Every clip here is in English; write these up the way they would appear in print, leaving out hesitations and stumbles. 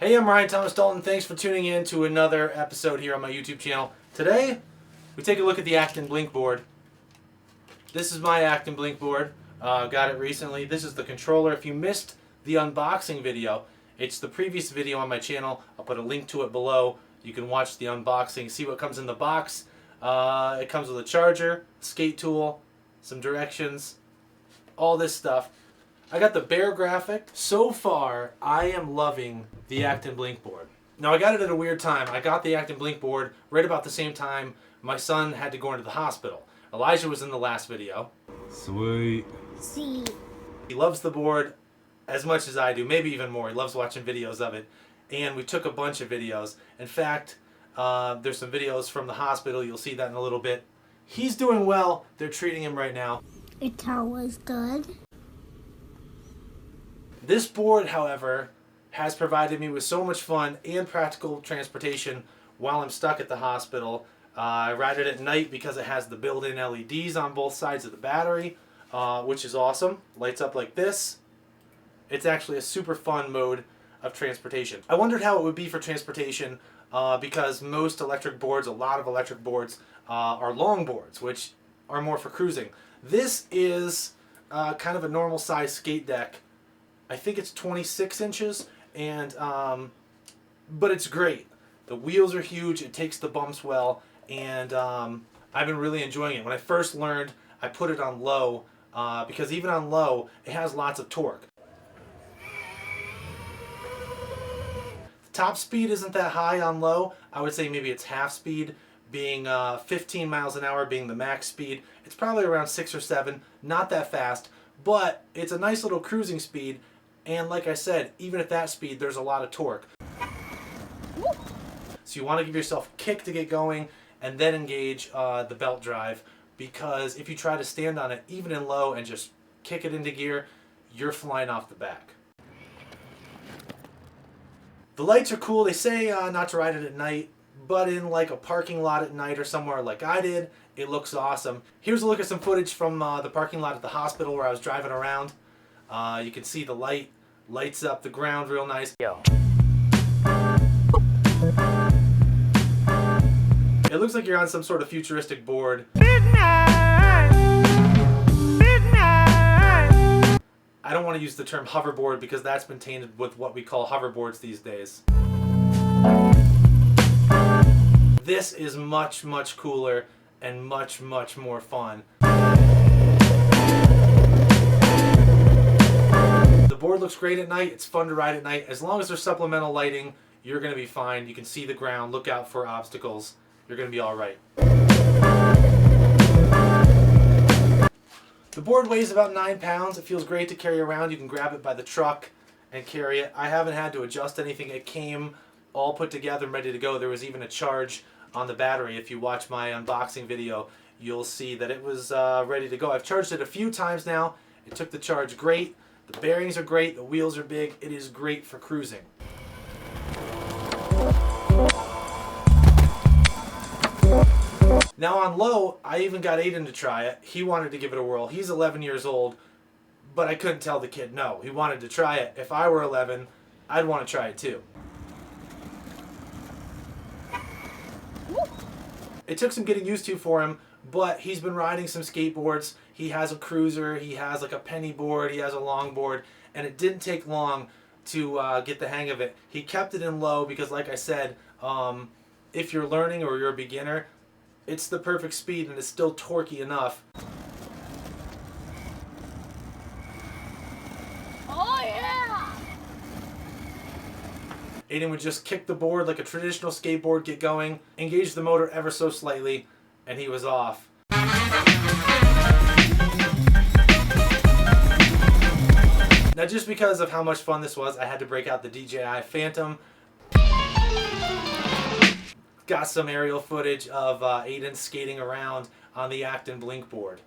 Hey, I'm Ryan Thomas Dalton. Thanks for tuning in to another episode here on my YouTube channel. Today, we take a look at the Acton Blink Board. This is my Acton Blink Board. Got it recently. This is the controller. If you missed the unboxing video, it's the previous video on my channel. I'll put a link to it below. You can watch the unboxing, see what comes in the box. It comes with a charger, skate tool, some directions, all this stuff. I got the bear graphic. So far, I am loving the Acton Blink Board. Now, I got it at a weird time. I got the Acton Blink Board right about the same time my son had to go into the hospital. Elijah was in the last video. Sweet. See. He loves the board as much as I do, maybe even more. He loves watching videos of it. And we took a bunch of videos. In fact, there's some videos from the hospital. You'll see that in a little bit. He's doing well. They're treating him right now. It's always good. This board, however, has provided me with so much fun and practical transportation while I'm stuck at the hospital. I ride it at night because it has the built-in LEDs on both sides of the battery, which is awesome. Lights up like this. It's actually a super fun mode of transportation. I wondered how it would be for transportation because most electric boards, a lot of electric boards, are long boards, which are more for cruising. This is kind of a normal size skate deck. I think it's 26 inches, and but it's great. The wheels are huge, it takes the bumps well, and I've been really enjoying it. When I first learned, I put it on low, because even on low, it has lots of torque. The top speed isn't that high on low. I would say maybe it's half speed, being 15 miles an hour being the max speed. It's probably around 6 or 7, not that fast, but it's a nice little cruising speed. And like I said, even at that speed, there's a lot of torque. So you want to give yourself a kick to get going and then engage the belt drive, because if you try to stand on it, even in low, and just kick it into gear, you're flying off the back. The lights are cool. They say not to ride it at night, but in like a parking lot at night or somewhere like I did, it looks awesome. Here's a look at some footage from the parking lot at the hospital where I was driving around. You can see the lights up the ground real nice. Yo. It looks like you're on some sort of futuristic board. Midnight. Midnight. I don't want to use the term hoverboard because that's been tainted with what we call hoverboards these days. This is much, much cooler and much, much more fun. The board looks great at night. It's fun to ride at night. As long as there's supplemental lighting, you're going to be fine. You can see the ground. Look out for obstacles. You're going to be all right. The board weighs about 9 pounds. It feels great to carry around. You can grab it by the truck and carry it. I haven't had to adjust anything. It came all put together and ready to go. There was even a charge on the battery. If you watch my unboxing video, you'll see that it was ready to go. I've charged it a few times now. It took the charge great. The bearings are great. The wheels are big. It is great for cruising. Now on low, I even got Aiden to try it. He wanted to give it a whirl. He's 11 years old, but I couldn't tell the kid no. He wanted to try it. If I were 11, I'd want to try it too. It took some getting used to for him, but he's been riding some skateboards. He has a cruiser, he has like a penny board, he has a long board, and it didn't take long to get the hang of it. He kept it in low because, like I said, if you're learning or you're a beginner, it's the perfect speed and it's still torquey enough. Oh yeah! Aiden would just kick the board like a traditional skateboard, get going, engage the motor ever so slightly, and he was off. Now, just because of how much fun this was, I had to break out the DJI Phantom. Got some aerial footage of Aiden skating around on the Acton Blink Board.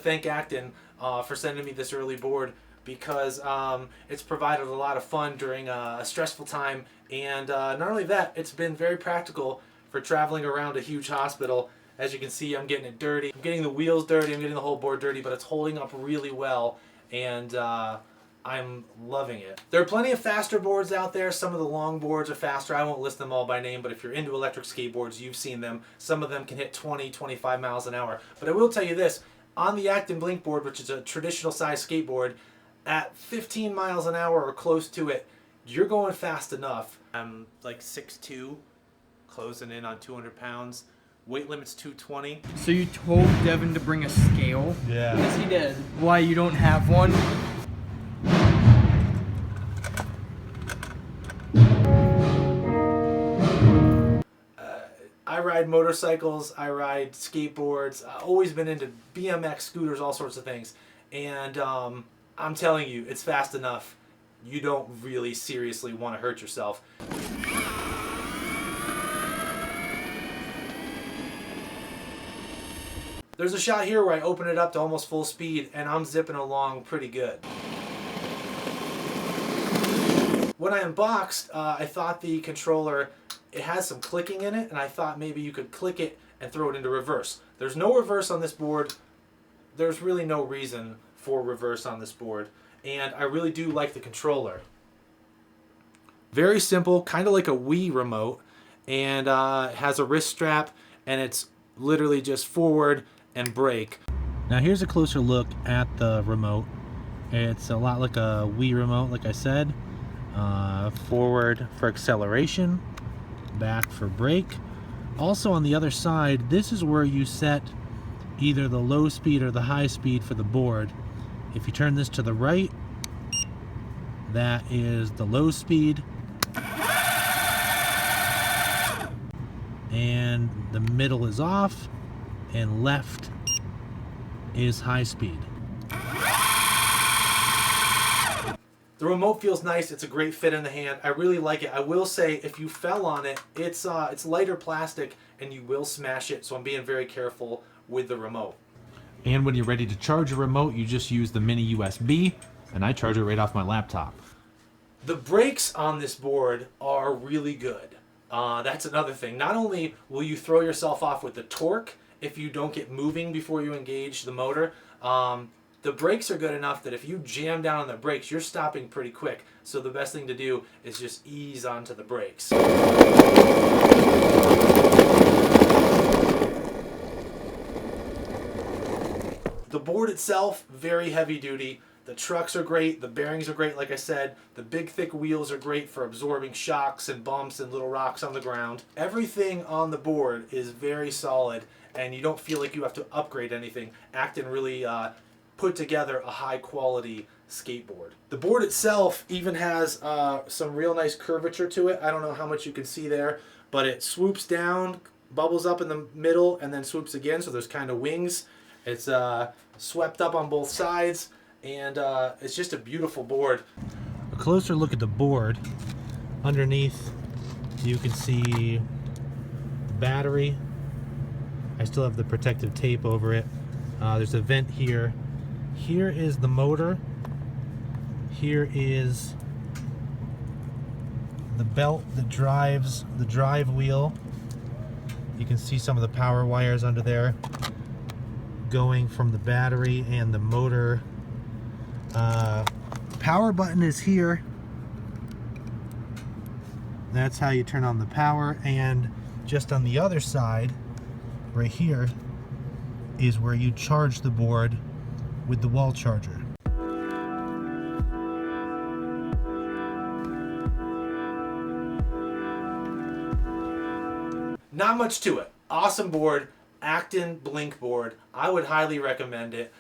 thank Acton for sending me this early board, because it's provided a lot of fun during a stressful time, and not only that, it's been very practical for traveling around a huge hospital. As you can see, I'm getting it dirty. I'm getting the wheels dirty, I'm getting the whole board dirty, but it's holding up really well, and I'm loving it. There are plenty of faster boards out there. Some of the long boards are faster. I won't list them all by name, but if you're into electric skateboards, you've seen them. Some of them can hit 20, 25 miles an hour. But I will tell you this, on the Acton Blink Board, which is a traditional size skateboard, at 15 miles an hour or close to it, you're going fast enough. I'm like 6'2", closing in on 200 pounds. Weight limit's 220. So you told Devin to bring a scale? Yeah. Yes, he did. Why, you don't have one? I ride motorcycles, I ride skateboards, I've always been into BMX, scooters, all sorts of things. And I'm telling you, it's fast enough. You don't really seriously want to hurt yourself. There's a shot here where I open it up to almost full speed and I'm zipping along pretty good. When I unboxed, I thought the controller, it has some clicking in it, and I thought maybe you could click it and throw it into reverse. There's no reverse on this board. There's really no reason for reverse on this board, and I really do like the controller. Very simple, kind of like a Wii remote, and it has a wrist strap, and it's literally just forward and brake. Now here's a closer look at the remote. It's a lot like a Wii remote, like I said. Forward for acceleration, back for brake. Also on the other side, this is where you set either the low speed or the high speed for the board. If you turn this to the right, that is the low speed, and the middle is off, and left is high speed. The remote feels nice. It's a great fit in the hand. I really like it. I will say, if you fell on it, it's lighter plastic and you will smash it, so I'm being very careful with the remote. And when you're ready to charge a remote, you just use the mini USB, and I charge it right off my laptop. The brakes on this board are really good. That's another thing. Not only will you throw yourself off with the torque if you don't get moving before you engage the motor, the brakes are good enough that if you jam down on the brakes, you're stopping pretty quick. So the best thing to do is just ease onto the brakes. The board itself, very heavy duty. The trucks are great, the bearings are great, like I said. The big thick wheels are great for absorbing shocks and bumps and little rocks on the ground. Everything on the board is very solid, and you don't feel like you have to upgrade anything. Acton really put together a high quality skateboard. The board itself even has some real nice curvature to it. I don't know how much you can see there, but it swoops down, bubbles up in the middle, and then swoops again, so there's kind of wings. It's swept up on both sides, and it's just a beautiful board. A closer look at the board. Underneath you can see the battery. I still have the protective tape over it. There's a vent here. Here is the motor. Here is the belt that drives the drive wheel. You can see some of the power wires under there going from the battery and the motor. Power button is here. That's how you turn on the power, and just on the other side, right here, is where you charge the board with the wall charger. Not much to it. Awesome board, Acton Blink Board. I would highly recommend it.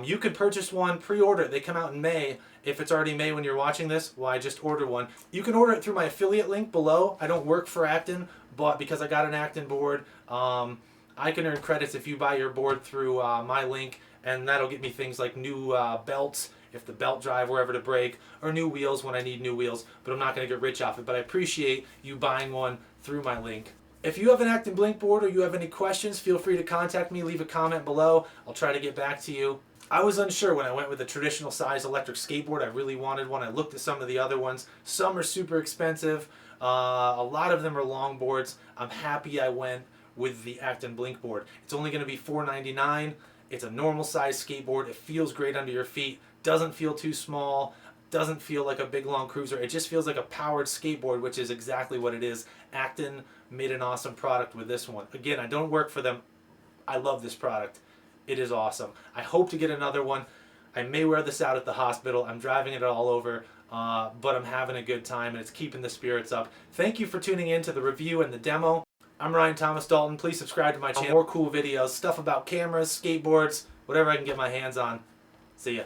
You could purchase one, pre-order it. They come out in May. If it's already May when you're watching this, well, I just ordered one. You can order it through my affiliate link below. I don't work for Acton, but because I got an Acton board, I can earn credits if you buy your board through my link, and that'll get me things like new belts if the belt drive were ever to break, or new wheels when I need new wheels, but I'm not going to get rich off it. But I appreciate you buying one through my link. If you have an Acton Blink board or you have any questions, feel free to contact me, leave a comment below. I'll try to get back to you. I was unsure when I went with a traditional size electric skateboard. I really wanted one. I looked at some of the other ones. Some are super expensive. A lot of them are long boards. I'm happy I went with the Acton Blink Board. It's only going to be $4.99. It's a normal size skateboard. It feels great under your feet. Doesn't feel too small. Doesn't feel like a big long cruiser. It just feels like a powered skateboard, which is exactly what it is. Acton made an awesome product with this one. Again, I don't work for them. I love this product. It is awesome. I hope to get another one. I may wear this out at the hospital. I'm driving it all over, but I'm having a good time and it's keeping the spirits up. Thank you for tuning in to the review and the demo. I'm Ryan Thomas Dalton. Please subscribe to my channel. More cool videos, stuff about cameras, skateboards, whatever I can get my hands on. See ya.